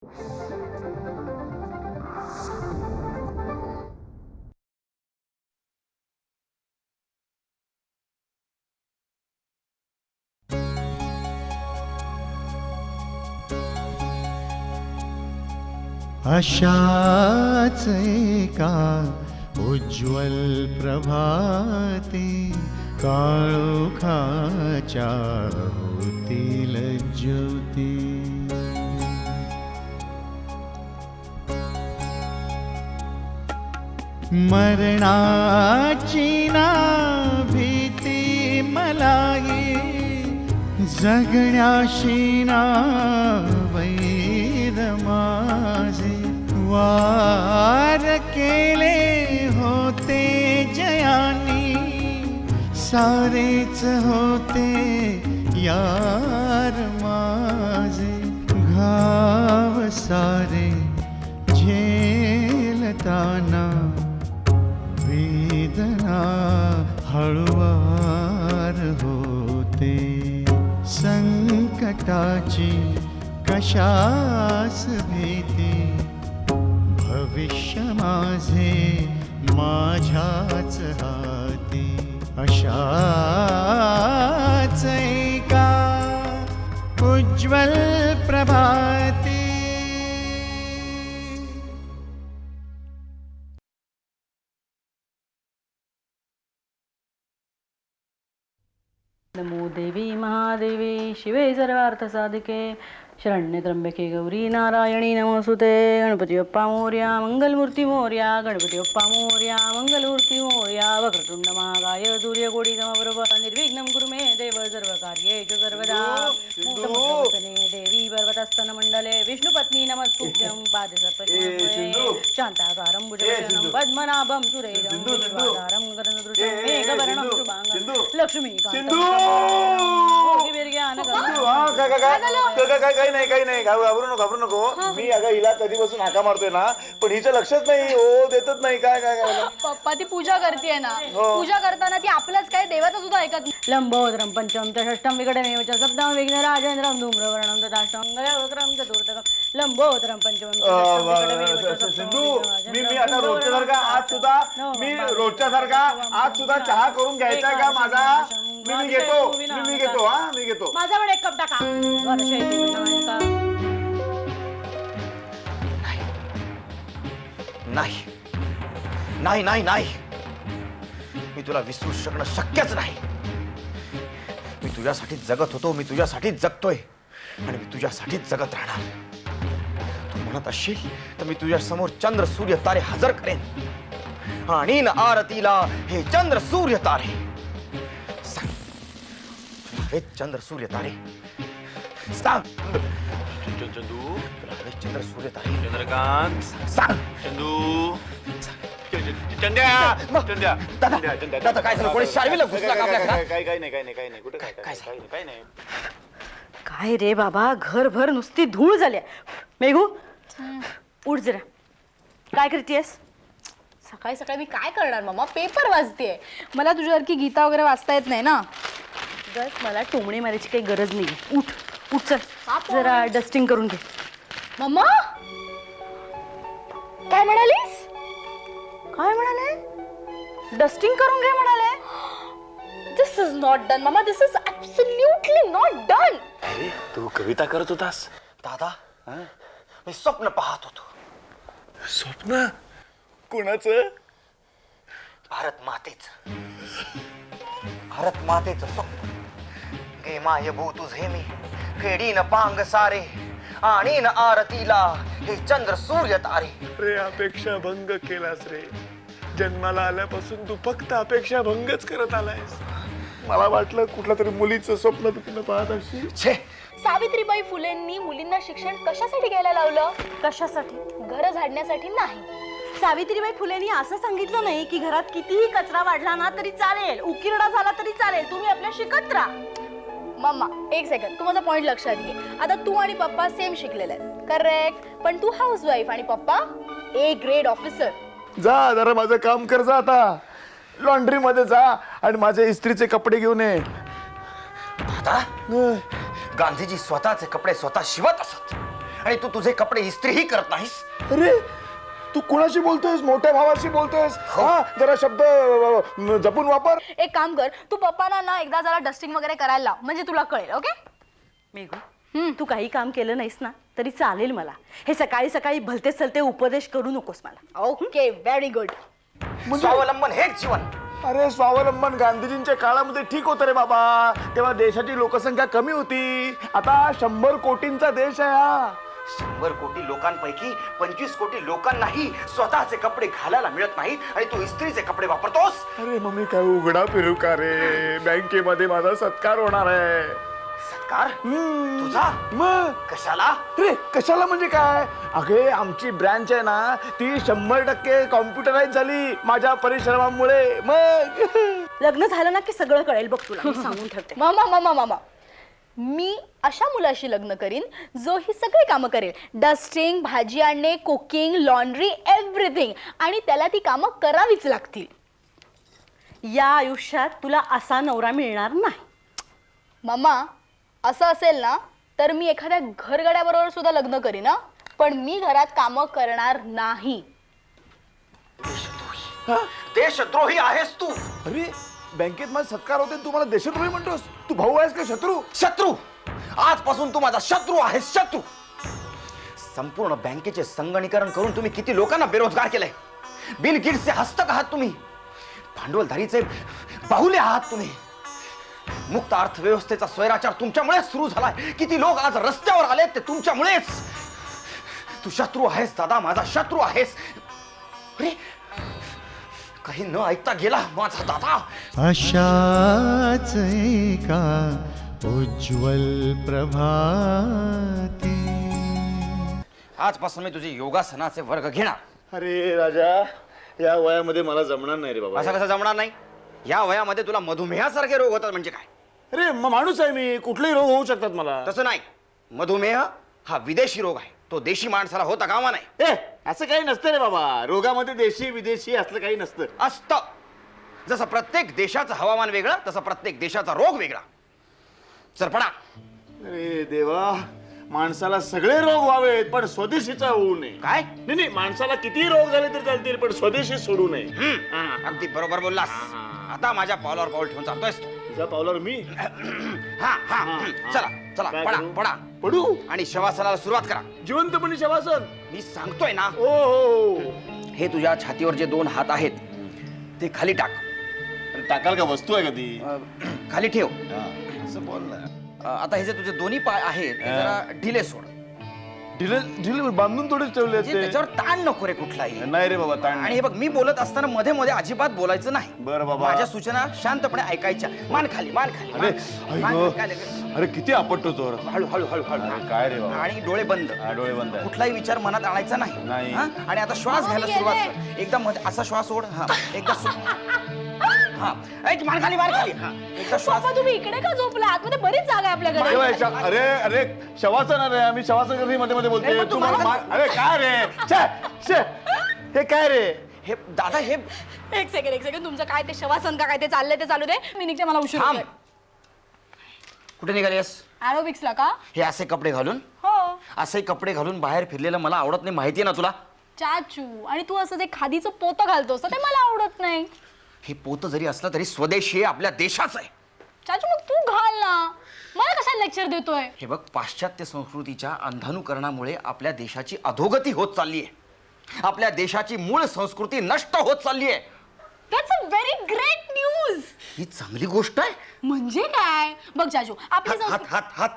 अशाच एका उज्ज्वल प्रभाते काळोखाच्या होतील ज्योती. मरणाची ना भीती मलाही, जगण्याशी ना वैर माझे. वार केले होते जयानी, सारेच होते यार माझे. घाव सारे झेलताना वेदना हळुवार होते. संकटाची कशास भीती, भविष्य माझे माझ्याच हाती. अशाच एका उज्ज्वल प्रभाती. नमो देवी महादेवी शिवे सर्वार्थ साधिके शरण्ये त्र्यंबके गौरी नारायणी नमोस्तुते. गणपती बाप्पा मोरया मंगलमूर्ती मोरया. गणपती बाप्पा मोरया मंगलमूर्ती मोरया. वक्रतुंड महाकाय सूर्यकोटी समप्रभ निर्विघ्नं कुरु मे देव सर्वकार्येषु सर्वदा. मूकसमुद्रवसने देवी पर्वतस्तन मंडले विष्णुपत्नी नमस्तुभ्यं. पादसर्पशमन्वये शान्ताकारं भुजगशयनं पद्मनाभं सुरेशं विश्वाधारं गगनसदृशं मेघवर्णं शुभांगं लक्ष्मीकान्तं काही नाही घाबरू नको. मी अगं हिला कधीपासून हाका मारतोय ना, पण हिचं लक्षच नाही. हो देतच नाही. काय काय काय पप्पा ती पूजा करतेय ना. पूजा करताना ती आपलंच काय देवाचं सुद्धा ऐकत नाही. लंबोदरं पंचम च षष्ठं विकटमेव च सप्तमं विघ्नराजेन्द्रं धूम्रवर्णं तथाष्टमं गजवक्त्रं चतुर्थकं. लंबोदरं पंचमं च षष्ठं विकटमेव च सिंधू, सप्तमं मी आता रोजच्यासारखा आज सुद्धा चहा करून घ्यायचा का माझा? मी घेतो. माझा पण एक कप टाका. नाही, मी तुला विसरू शकणं शक्यच नाही. मी तुझ्यासाठीच जगत होतो, मी तुझ्यासाठीच जगतोय आणि मी तुझ्यासाठीच जगत राहणार. तू म्हणत असशील तर मी तुझ्या समोर चंद्र सूर्य तारे हजर करेन आणि आरतीला हे चंद्र सूर्य तारे. सांग, हे चंद्र सूर्य तारे सांग. चंदू, चंद्र सूर्य तारे चंद्रकांत, सांग. चंदू, चंद्या. दादा काय झालं? कोणी शाळेला घुसला का आपल्या घरात? काही नाही कुठे काय नाही. काय रे बाबा, घरभर नुसती धूळ झाल्या. मेघू उठ जरा. काय करतेस? सकाळी सकाळी मी काय करणार मम्मा? पेपर वाचतेय. मला तुझ्यासारखी गीता वगैरे वाचता येत नाही ना. बस मला टोमणे मारायची काही गरज नाही. उठ चल, जरा डस्टिंग करून घे. मम्मा काय म्हणालीस? काय म्हणाले? डस्टिंग करून घे म्हणाले. This is not done mamma. This is absolutely not done. तू कविता करत होतास? दादा, मी स्वप्न पाहत होतो. स्वप्न कुणाचं? भारत मातेचं स्वप्न. गे माय भू तुझे मी खेडीन पांग सारे आणि आरतीला हे चंद्र सूर्य तारे. रे अपेक्षा भंग केलास रे. जन्माला आल्यापासून तू फक्त अपेक्षा भंगच करत आलायस. मला वाटलं कुठल्या तरी मुलीचं स्वप्न तू तिनं पाहत असशील. छे, सावित्रीबाई फुलेंनी मुलींना शिक्षण कशासाठी घ्यायला लावलं? कशासाठी? घर झाडण्यासाठी नाही. सावित्रीबाई फुलेंनी असं सांगितलं नाही की घरात कितीही कचरा वाढला ना तरी चालेल, उकिरडा झाला तरी चालेल, तुम्ही आपल्या शिकत राहा. मम्मा एक सेकंड, तू माझा पॉइंट लक्षात घे. आता तू आणि पप्पा सेम शिकलेले आहेत, करेक्ट, पण तू हाऊसवाईफ आणि पप्पा ए ग्रेड ऑफिसर. जा जरा माझं काम कर. जा आता लॉन्ड्री मध्ये जा आणि माझे इस्त्रीचे कपडे घेऊन ये. दादा, गांधीजी स्वतःचे कपडे स्वतः शिवत असत आणि तू तुझे कपडे इस्त्रीही करत नाहीस. अरे तू कुणाशी बोलतोयस? मोठ्या भावाशी बोलतोयस? हा, जरा शब्द जपून वापर. एक काम कर, तू पप्पांना ना एकदा जरा डस्टिंग वगैरे करायला लाव, म्हणजे तुला कळेल. ओके? मेघू तू काही काम केलं नाहीस ना तरी चालेल मला. हे सकाळी सकाळी भलते सलते उपदेश करू नकोस मला. Okay, very good. स्वावलंबन हेच जीवन. अरे स्वावलंबन गांधीजींच्या काळामध्ये ठीक होतं रे बाबा. तेव्हा देशाची लोकसंख्या कमी होती. आता 100 कोटींचा देश आहे हा. 100 कोटी लोकांपैकी 25 कोटी लोकांनाही स्वतःचे कपडे घालायला मिळत नाहीत आणि तू इस्त्रीचे कपडे वापरतोस. अरे मग मी काय उघडा फिरू का रे? बँकेमध्ये माझा सत्कार होणार आहे. सत्कार तुझा? मग कशाला? अरे कशाला म्हणजे काय? अगे आमची ब्रँच आहे ना ती 100% कॉम्प्युटराईज झाली माझ्या परिश्रमामुळे. मग लग्न झालं ना की सगळं कळेल बघ तुला. मी सांगून ठेवते. मामा मी अशा मुलाशी लग्न करीन जो ही सगळी कामं करेल. डस्टिंग, भाजी आणणे, कुकिंग, लॉन्ड्री, एव्हरीथिंग. आणि त्याला ती कामं करावीच लागतील. या आयुष्यात तुला असा नवरा मिळणार नाही. मामा असं असेल ना तर मी एखाद्या घरगड्याबरोबर सुद्धा लग्न करीन ना, पण मी घरात कामं करणार नाही. देशद्रोही आहेस तू. अरे बँकेत माझा सत्कार होते तू मला देशद्रोही म्हणतोस? तू भाऊ आहेस का शत्रू? शत्रू. आजपासून तू माझा शत्रू आहेस. शत्रू. संपूर्ण बँकेचे संगणीकरण करून तुम्ही किती लोकांना बेरोजगार केलंय. बिल गेट्सचे हस्तक आहात तुम्ही. भांडवलधारीचे बाहुले आहात तुम्ही. मुक्त अर्थव्यवस्थेचा स्वैराचार तुमच्यामुळेच सुरू झालाय. किती लोक आज रस्त्यावर आले ते तुमच्यामुळेच. तू शत्रू आहेस दादा, माझा शत्रू आहेस. अरे काही न ऐकता गेला माझा दादा. अशाच एका उज्ज्वल प्रभाती आजपासून मी तुझे योगासनाचे वर्ग घेणार. अरे राजा या वयामध्ये मला जमणार नाही रे बाबा. असं कसं जमणार नाही? या वयामध्ये तुला मधुमेहासारखे रोग होतात म्हणजे काय? अरे माणूस आहे मी, कुठलेही रोग होऊ शकतात मला. तसं नाही. मधुमेह हा विदेशी रोग आहे. तो देशी माणसाला होता कामा नाही. असं काही नसतं रे बाबा. रोगामध्ये देशी विदेशी असलं काही नसतं. असतं. जसं प्रत्येक देशाचं हवामान वेगळं तसं प्रत्येक देशाचा रोग वेगळा. चरपणा. अरे देवा, माणसाला सगळे रोग व्हावेत पण स्वदेशीचा होऊ नये. काय? नाही माणसाला किती रोग झाले तरी चालतील पण स्वदेशी सोडू नये. अगदी बरोबर बोललास. आता माझ्या पावलावर पाऊल ठेवून चालतोयस तू. तुझ्या पावलावर मी हा चला चला काय पडा करू? पडा पडू आणि शवासनाला सुरुवात करा. जिवंतपणी शवासन. मी सांगतोय ना. हो. हे तुझ्या छातीवर जे 2 हात आहेत ते खाली टाक. टाकाल का? वस्तू आहे का ती? खाली ठेव. असं बोल ना. आता हे जे तुझे दोन्ही पाय आहेत ते जरा ढिले सोड. ढिले बांधून थोडेच ठेवले म्हणजे त्याच्यावर ताण नको रे कुठलाही. नाही रे बाबा ताण. आणि हे बघ, मी बोलत असताना मध्ये मध्ये अजिबात बोलायचं नाही. बरं बाबा. माझ्या सूचना शांतपणे ऐकायच्या. मान खाली मान खाली अरे मान खाली. अरे किती आपटतो तो. हळू हळू हळू अरे हळू. काय रे बाबा. आणि डोळे बंद. डोळे बंद आहे. कुठलाही विचार मनात आणायचा नाही. नाही. हा? आणि आता श्वास घ्यायला सुरुवात कर. एकदा मध्ये असा श्वास सोड. हा एकदा हा ऐक, मान खाली मान खाली. हा एकदा श्वास. पप्पा तुम्ही इकडे का झोपला? आतमध्ये बरीच जागा आहे आपल्याकडे. अरे अरे शवासन. अरे आम्ही शवासन करते मध्ये मध्ये बोलते. नाही, पण तू तुम्हाला- मला अरे काय रे? छे, छे. हे काय रे? हे दादा हे एक सेकंड तुमचं काय ते शवासन का काय ते चाललंय ते चालू दे. मी निघते, मला उशीर थांब. होतोय. कुठे निघालीस? एरोबिक्सला का? हे असे कपडे घालून? हो. असे कपडे घालून बाहेर फिरलेलं मला आवडत नाही, माहितीये ना तुला. चाचू, आणि तू असं जे खादीचं पोतं घालतोस ते मला आवडत नाही. हे पोत जरी असलं तरी स्वदेशी आहे, आपल्या देशाचं आहे. चाचू मग तू घाल ना. मला कशाला लेक्चर देतोय? हे बघ, पाश्चात्य संस्कृतीच्या अंधानुकरणामुळे आपल्या देशाची अधोगती होत चालली आहे. आपल्या देशाची मूळ संस्कृती नष्ट होत चालली आहे. That's a very great news. ही चांगली गोष्ट आहे. म्हणजे काय? बघ चाचू, आपली हात हात हात हात.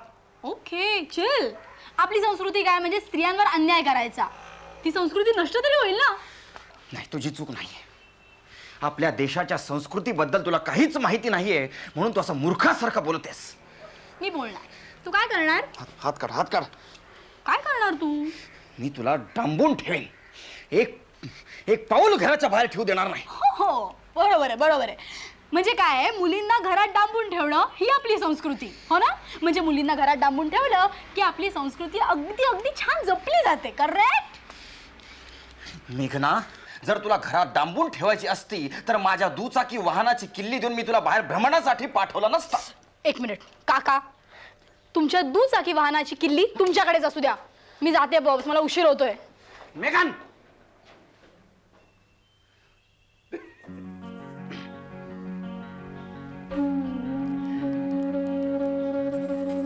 Okay chill. आपली संस्कृती काय म्हणजे स्त्रियांवर अन्याय करायचा. ती संस्कृती नष्ट तरी होईल ना. नाही, तुझी चूक नाहीये. आपल्या देशाच्या संस्कृतीबद्दल तुला काहीच माहिती नाहीये म्हणून तू असं मूर्खासारखं बोलतेस. मी बोलणार. तू काय करणार? हात काढ हात काढ. काय करणार तू? मी तुला डांबून ठेवेन. एक पाऊल घराच्या बाहेर ठेवू देणार नाही. हो बरोबर आहे. म्हणजे काय, मुलींना घरात डांबून ठेवणं ही आपली संस्कृती, हो ना? म्हणजे मुलींना घरात डांबून ठेवलं की आपली संस्कृती अगदी अगदी छान जपली जाते. करेक्ट? मेघना, जर तुला घरात डांबून ठेवायची असती तर माझ्या दुचाकी वाहनाची किल्ली देऊन मी तुला बाहेर भ्रमणासाठी पाठवलं नसतं. एक मिनिट काका, तुमच्या दुचाकी वाहनाची किल्ली तुमच्याकडेच असू द्या. मी जाते बॉब्स, मला उशीर होतोय. मेघन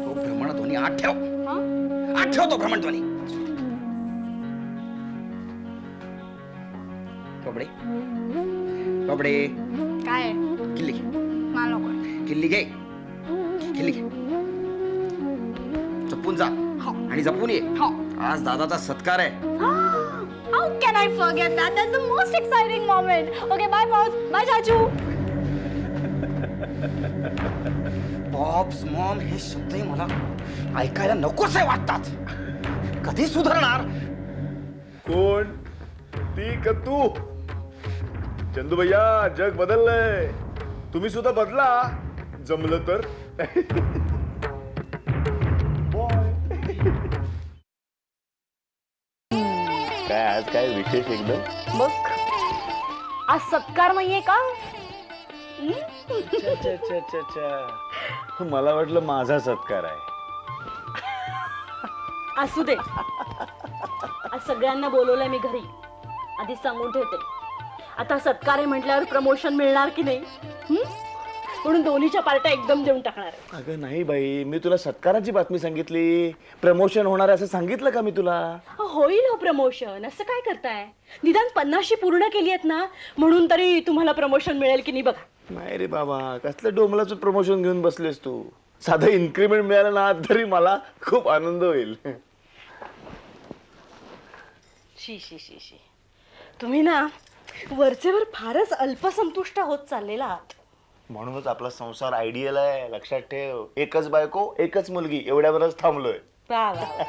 तो भ्रमणध्वनी आत ठेव. आत ठेव तो भ्रमणध्वनी. कपडे कपडे काय किल्ली मला नको. किल्ली घे. किल्ली घे. जपून जा आणि जपून ये. आज दादाचा सत्कार आहे. How can I forget that? That's the most exciting moment. Okay, bye boss. Bye चाचू. बॉब्स मॉम हे शब्दही मला ऐकायला नकोसे वाटतात. कधी सुधारणार? कोण ती का तू? चंदू भैया जग बदललंय, तुम्ही सुद्धा बदला जमलं तर. काय आज काय विशेष एकदम? बघ आज सत्कार नाहीये का? मला वाटलं माझा सत्कार आहे. असू दे. आज सगळ्यांना बोलवलंय मी घरी, आधीच सांगून ठेवते. आता सत्कार आहे म्हटल्यावर प्रमोशन मिळणार की नाही, म्हणून दोन्हीच्या पार्ट्या एकदम देऊन टाकणार आहे. अगं नाही बाई, मी तुला सत्काराची बातमी सांगितली. प्रमोशन होणार असं सांगितलं का मी तुला? होईल हो प्रमोशन. असं काय करताय? निदान 50 पूर्ण केली आहेत ना, म्हणून तरी तुम्हाला प्रमोशन मिळेल की नाही बघा. नाही रे बाबा, कसलं डोमलाचं प्रमोशन घेऊन बसलेस तू. साधं इन्क्रीमेंट मिळालं ना तरी मला खूप आनंद होईल. शी शी शी शी. तुम्ही ना वरचेवर फारच अल्पसंतुष्ट होत चाललेला आहात. म्हणूनच आपला संसार आयडियल आहे, लक्षात ठेव. एकच बायको एकच मुलगी एवढ्यावरच थांबलोय. वा वा,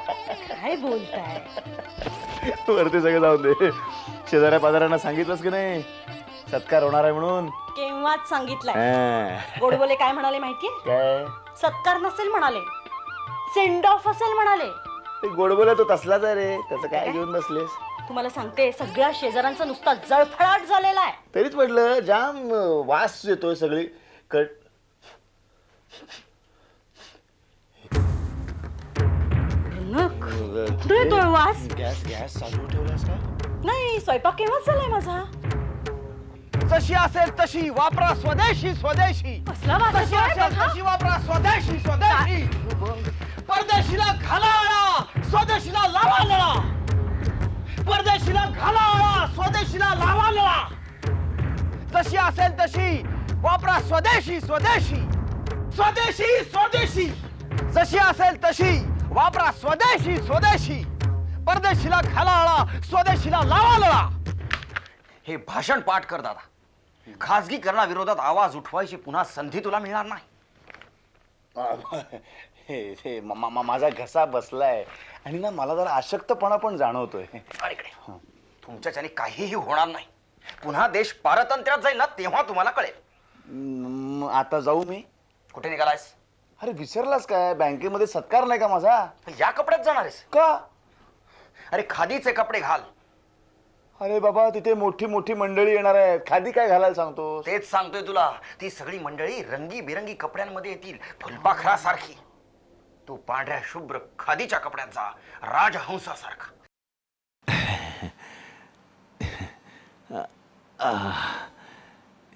काय बोलताय? वरती सगळं जाऊ दे. शेजाऱ्या पाजाऱ्यांना सांगितलंस की नाही सत्कार होणार आहे म्हणून? केव्हाच सांगितलंय. हा. गोडबोले काय म्हणाले माहितीये? काय सत्कार नसेल म्हणाले, सेंड ऑफ असेल म्हणाले. ते गोड बोला तो तसलाच आहे रे. त्याचं काय घेऊन बसलेस? तुम्हाला सांगते, सगळ्या शेजाऱ्यांचा नुसता जळफळाट झालेला आहे. तरीच म्हटलं जाम वास येतोय सगळी कट. येतोय वास. गॅस गॅस चालू ठेवलास का? नाही, स्वयंपाक केव्हाच झालाय माझा. जशी असेल तशी वापरा स्वदेशी स्वदेशी. कसला वास जशी येतोय असेल बघा. तशी वापरा स्वदेशी स्वदेशी. परदेशीला घाला आळा, स्वदेशीला लावा लळा. परदेशीला घाला आळा, स्वदेशीला लावा लळा. जशी असेल तशी वापरा स्वदेशी स्वदेशी. स्वदेशी स्वदेशी. जशी असेल तशी वापरा स्वदेशी स्वदेशी. परदेशीला घाला आळा, स्वदेशीला लावा लळा. हे भाषण पाठ कर दादा. खाजगीकरणाविरोधात आवाज उठवायची पुन्हा संधी तुला मिळणार नाही. माझा घसा बसलाय आणि ना मला जरा अशक्तपणा पण जाणवतोय. इकडे तुमच्याच्याने काहीही होणार नाही. पुन्हा देश पारतंत्र्यात जाईल ना तेव्हा तुम्हाला कळेल. आता जाऊ मी? कुठे निघालायस? अरे विसरलास काय, बँकेमध्ये सत्कार नाही का माझा? या कपड्यात जाणार आहेस का? अरे खादीचे कपडे घाल. अरे बाबा, तिथे मोठी मोठी मंडळी येणार आहे, खादी काय घालायला सांगतो? तेच सांगतोय तुला. ती सगळी मंडळी रंगीबिरंगी कपड्यांमध्ये येतील, फुलपाखरासारखी. तू पांढऱ्या शुभ्र खादीच्या कपड्यात जा, राजहंसासारखा.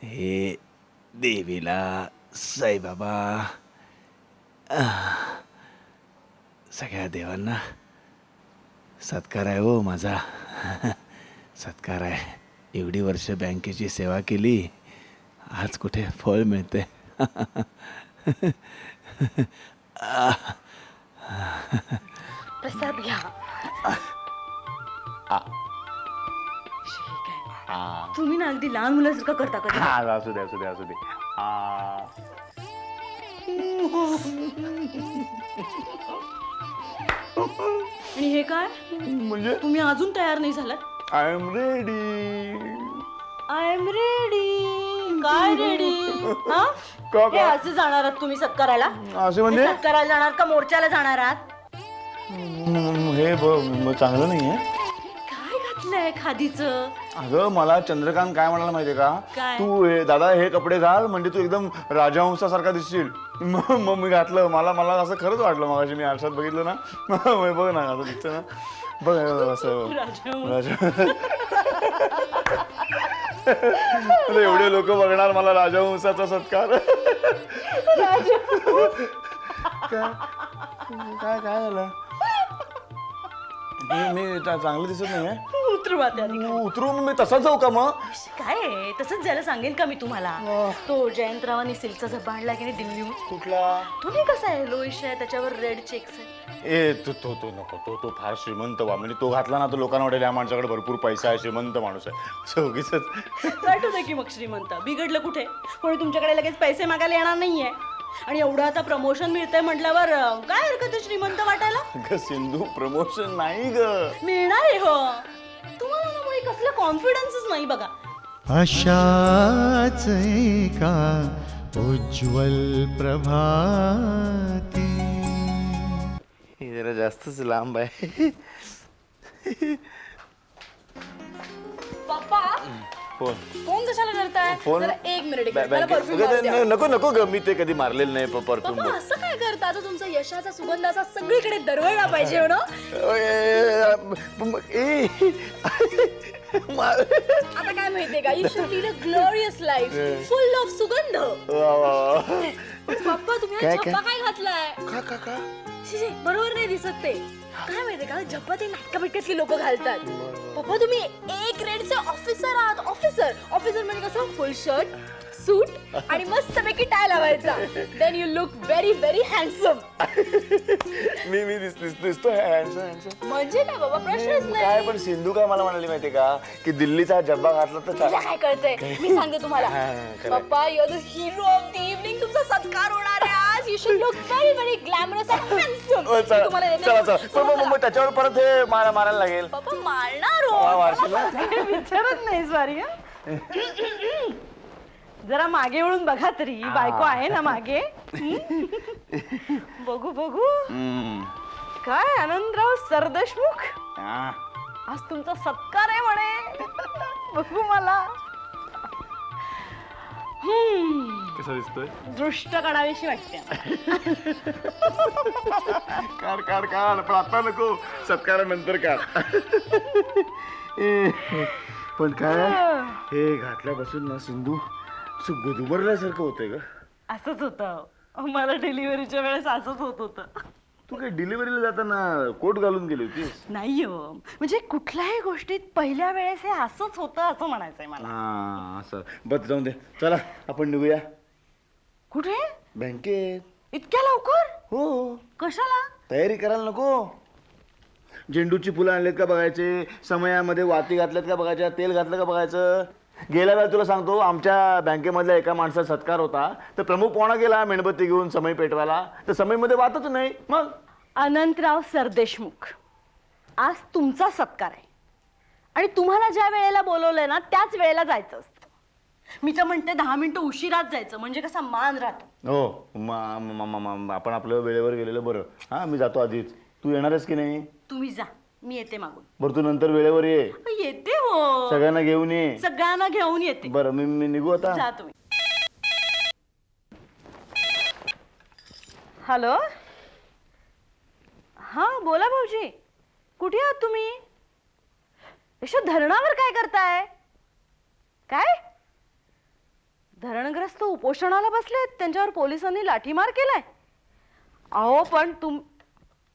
हे देवीला साईबाबा, सगळ्या देवांना सत्कार आहे हो माझा. सत्कार आहे. एवढी वर्ष बँकेची सेवा केली, आज कुठे फळ मिळते. प्रसाद घ्या. तुम्ही ना अगदी लहान मुलासारखं करता का? असू दे असू दे असू दे. आणि हे काय? म्हणजे तुम्ही अजून तयार नाही झालात? I am ready. I am ready. काय रेडी? हा? का? हे असे जाणार आहात तुम्ही सत्काराला? असे म्हणजे? हे सत्काराला जाणार का मोर्चाला जाणार आहात? हे चांगलं नाही आहे. काय कुठलं आहे खादीचं? अगं मला चंद्रकांत काय म्हणाला माहितीये का काय? तू दादा हे कपडे घाल म्हणजे तू एकदम राजहंसासारखा दिसशील. मग मी घातलं. मला असं खरंच वाटलं मगाशी मी आरशात बघितलं ना. मग बघ ना असं दिसतं ना. बघ असं एवढे लोक बघणार मला राजहंसाचा सत्कार. काय काय झालं? मी चांगलं दिसत नाहीये. उतरू आता. उतरून मी तसा जाऊ का मग? काय आहे? तसंच जायला सांगेन का मी तुम्हाला? तो जयंतरावांनी सिल्कचा झब्बा आणला की नाही दिल्लीहून, कुठला? तो नाही कसा आहे, लोईश आहे, त्याच्यावर रेड चेक्स आहे. ए तो नको. तो फार श्रीमंत वा म्हणजे तो घातला ना तर लोकांना वाटेल या माणसाकडे भरपूर पैसा आहे, श्रीमंत माणूस आहे. असं उगीच वाटू दे की मग श्रीमंत. बिघडलं कुठे? कोणी तुमच्याकडे लगेच पैसे मागायला येणार नाहीये. आणि एवढं आता प्रमोशन मिळतंय म्हटल्यावर काय हरकत आहे श्रीमंत वाटायला? सिंधू प्रमोशन नाही ग. मिळणार आहे हो. तुम्हाला ना मुळी कसलं कॉन्फिडन्सच नाही बघा. अशाच एका उज्ज्वल प्रभाती. हे जरा जास्तच लांब आहे. पप्पा फोन फोन कशाला करताय? फोन जरा एक मिनिट मला परफ्यूम मारू द्या. नको ग मी ते कधी मारलेलं नाही परफ्यूम. पप्पा असं काय करता? आता तुमचा यशाचा सुगंध असा सगळीकडे दरवळला पाहिजे हो ना. आता काय माहितीये का, you should lead a glorious life full of सुगंध. पप्पा तुम्ही हा झब्बा काय घातलाय? का शी, बरोबर नाही दिसत ते. काय माहितीये का, झब्बा ते नाटका बिटक्यातली लोक घालतात. पप्पा तुम्ही एक ग्रेडचे ऑफिसर आहात. ऑफिसर म्हणजे कसं, फुल शर्ट, सूट आणि मस्तपैकी टाय लावायचा. Then you look very very handsome. मी दिसतो handsome. म्हणजे काय बाबा, प्रश्नच काय नाही. पण सिंधू काय मला म्हणाली माहितीये का की दिल्लीचा जब्बा घातला तर तुला काय कळतंय? मी सांगते तुम्हाला. पप्पा you are the hero of the evening. तुमचा सत्कार होणार आहे आज. You should look very very glamorous and handsome. तुम्हाला देते. मग त्याच्यावर परत हे मारायला लागेल. पप्पा मारणार वारशील ना? विचारत नाही सॉरी. जरा मागे वळून बघा तरी, बायको आहे ना मागे. बघू काय आनंदराव सरदेशमुख, आज तुमचा सत्कार आहे म्हणे. बघू मला. कसा दिसतोय? दृष्ट काढावीशी वाटते. काढ पण आता नको, सत्कारानंतर काढ. पण काय हे घातल्यापासून ना सिंधू गुदमरल्यासारखं होतंय ग. असंच होतं मला डिलिव्हरीच्या वेळेस, असंच होत होतं. तू काय डिलिव्हरीला जाताना कोट घालून गेली होतीस? नाही हो, म्हणजे कुठल्याही गोष्टीत पहिल्या वेळेस हे असंच होतं असं म्हणायचंय मला. हा असं. बस जाऊन दे, चला आपण निघूया. कुठे? बँकेत. इतक्या लवकर? हो. कशाला? तयारी करायला नको? झेंडूची फुलं आणलेत का बघायचे, समयामध्ये वाती घातल्यात का बघायच्या, तेल घातलं का बघायचं. गेल्या वेळेला तुला सांगतो, आमच्या बँकेमधल्या एका माणसाचा सत्कार होता, तर प्रमुख पोणा गेला मेणबत्ती घेऊन समय पेटवायला, तर समयमध्ये वाटच नाही. मग अनंतराव सरदेशमुख, आज तुमचा सत्कार आहे आणि तुम्हाला ज्या वेळेला बोलवलंय ना त्याच वेळेला जायचं असतं. मी तर म्हणते 10 मिनिटं उशिराच जायचं, म्हणजे कसा मान राहतो. हो, आपण आपलं वेळेवर गेलेलं बरं. हा मी जातो आधीच. तू येणारच की नाही? तुम्ही जा, मी येते मागून. बरं तू नंतर वेळेवर ये. येते हो, सगळ्यांना घेऊन ये. सगळ्यांना घेऊन येते. बरं मी निघू आता. जा तुम्ही. हॅलो, हा बोला भाऊजी, कुठे आहात तुम्ही? यशो, धरणावर काय करताय? काय धरणग्रस्त उपोषणाला बसलेत, त्यांच्यावर पोलिसांनी लाठीमार केलाय? अहो पण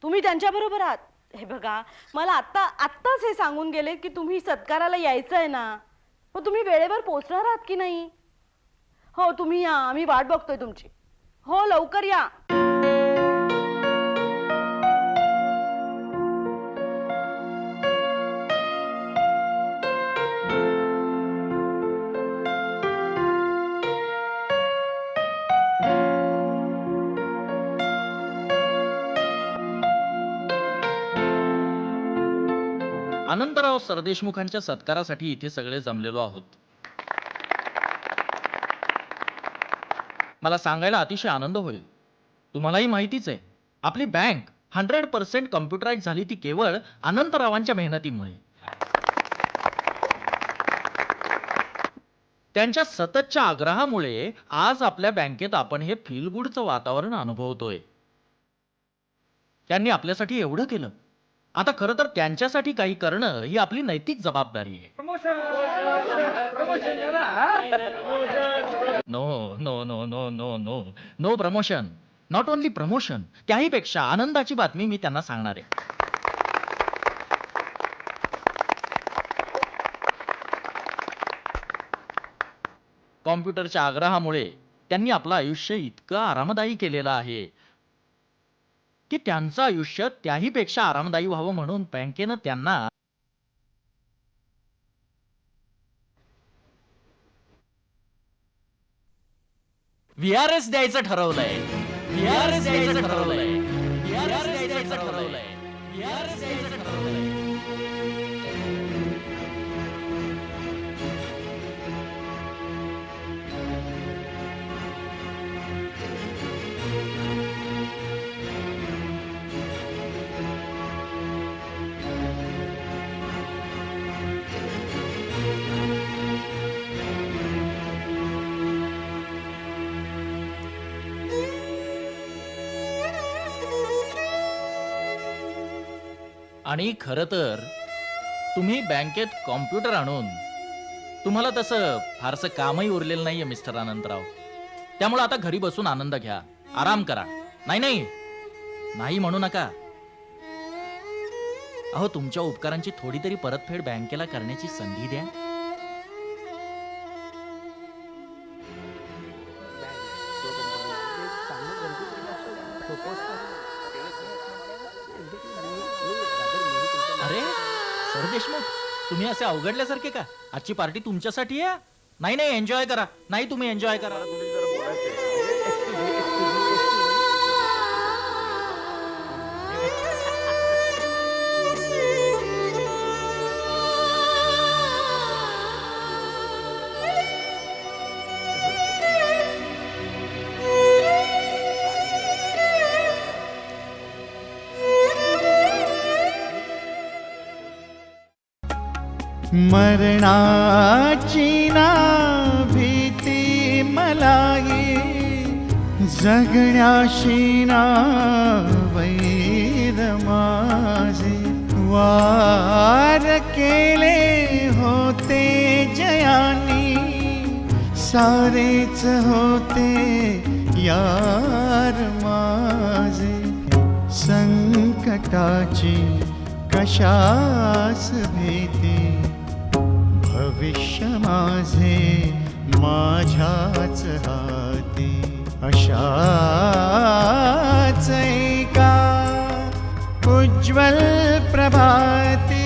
तुम्ही त्यांच्या बरोबर आहात. हे बघा, मला आत्ताच हे सांगून गेले की तुम्ही सत्काराला यायचं आहे ना. हो, तुम्ही वेळेवर पोहोचणार आहात की नाही? हो तुम्ही या, आम्ही वाट बघतोय तुमची. हो लवकर या. अनंतराव सरदेशमुखांच्या सत्कारासाठी इथे सगळे जमलेलो आहोत. मला सांगायला अतिशय आनंद होईल. तुम्हालाही माहितीच आहे, आपली बँक 100% कम्प्युटराइज झाली ती केवळ अनंतरावांच्या मेहनतीमुळे. त्यांच्या सततच्या आग्रहामुळे आज आपल्या बँकेत आपण हे फील गुडचं वातावरण अनुभवतोय. त्यांनी आपल्यासाठी एवढं केलं. आता खरं तर त्यांच्यासाठी काही करणं ही आपली नैतिक जबाबदारी आहे. No no no no no no no promotion. Not only promotion, त्याही पेक्षा आनंदाची बातमी मी त्यांना सांगणार आहे. कॉम्प्युटरच्या आग्रहामुळे त्यांनी आपलं आयुष्य इतकं आरामदायी केलेलं आहे की त्यांचं आयुष्य त्याही पेक्षा आरामदायी व्हावं म्हणून बँकेनं त्यांना VRS द्यायचं ठरवलंय. VRS द्यायचं ठरवलंय. VRS द्यायचं ठरवलंय. VRS द्यायचं ठरवलंय. आणि खरं तर तुम्ही बँकेत कॉम्प्युटर आणून तुम्हाला तसं फारसं कामही उरलेलं नाहीये मिस्टर अनंतराव. त्यामुळे आता घरी बसून आनंद घ्या, आराम करा. नाही नाही नाही म्हणू नका. अहो, तुमच्या उपकारांची थोडी तरी परतफेड बँकेला करण्याची संधी द्या. अरे सर देशमुख, तुम्ही असे अवघडल्यासारखे का? आजची पार्टी तुमच्यासाठी आहे. नाही नाही एन्जॉय करा. नाही तुम्ही एन्जॉय करा. मरणाची ना भीती मलाही, जगण्याशी ना वैर माझे. वार केले होते जयानी, सारेच होते यार माझे. संकटाची कशास भीती, भविष्य माझे माझ्याच हाती. अशाच एका उज्ज्वल प्रभाती.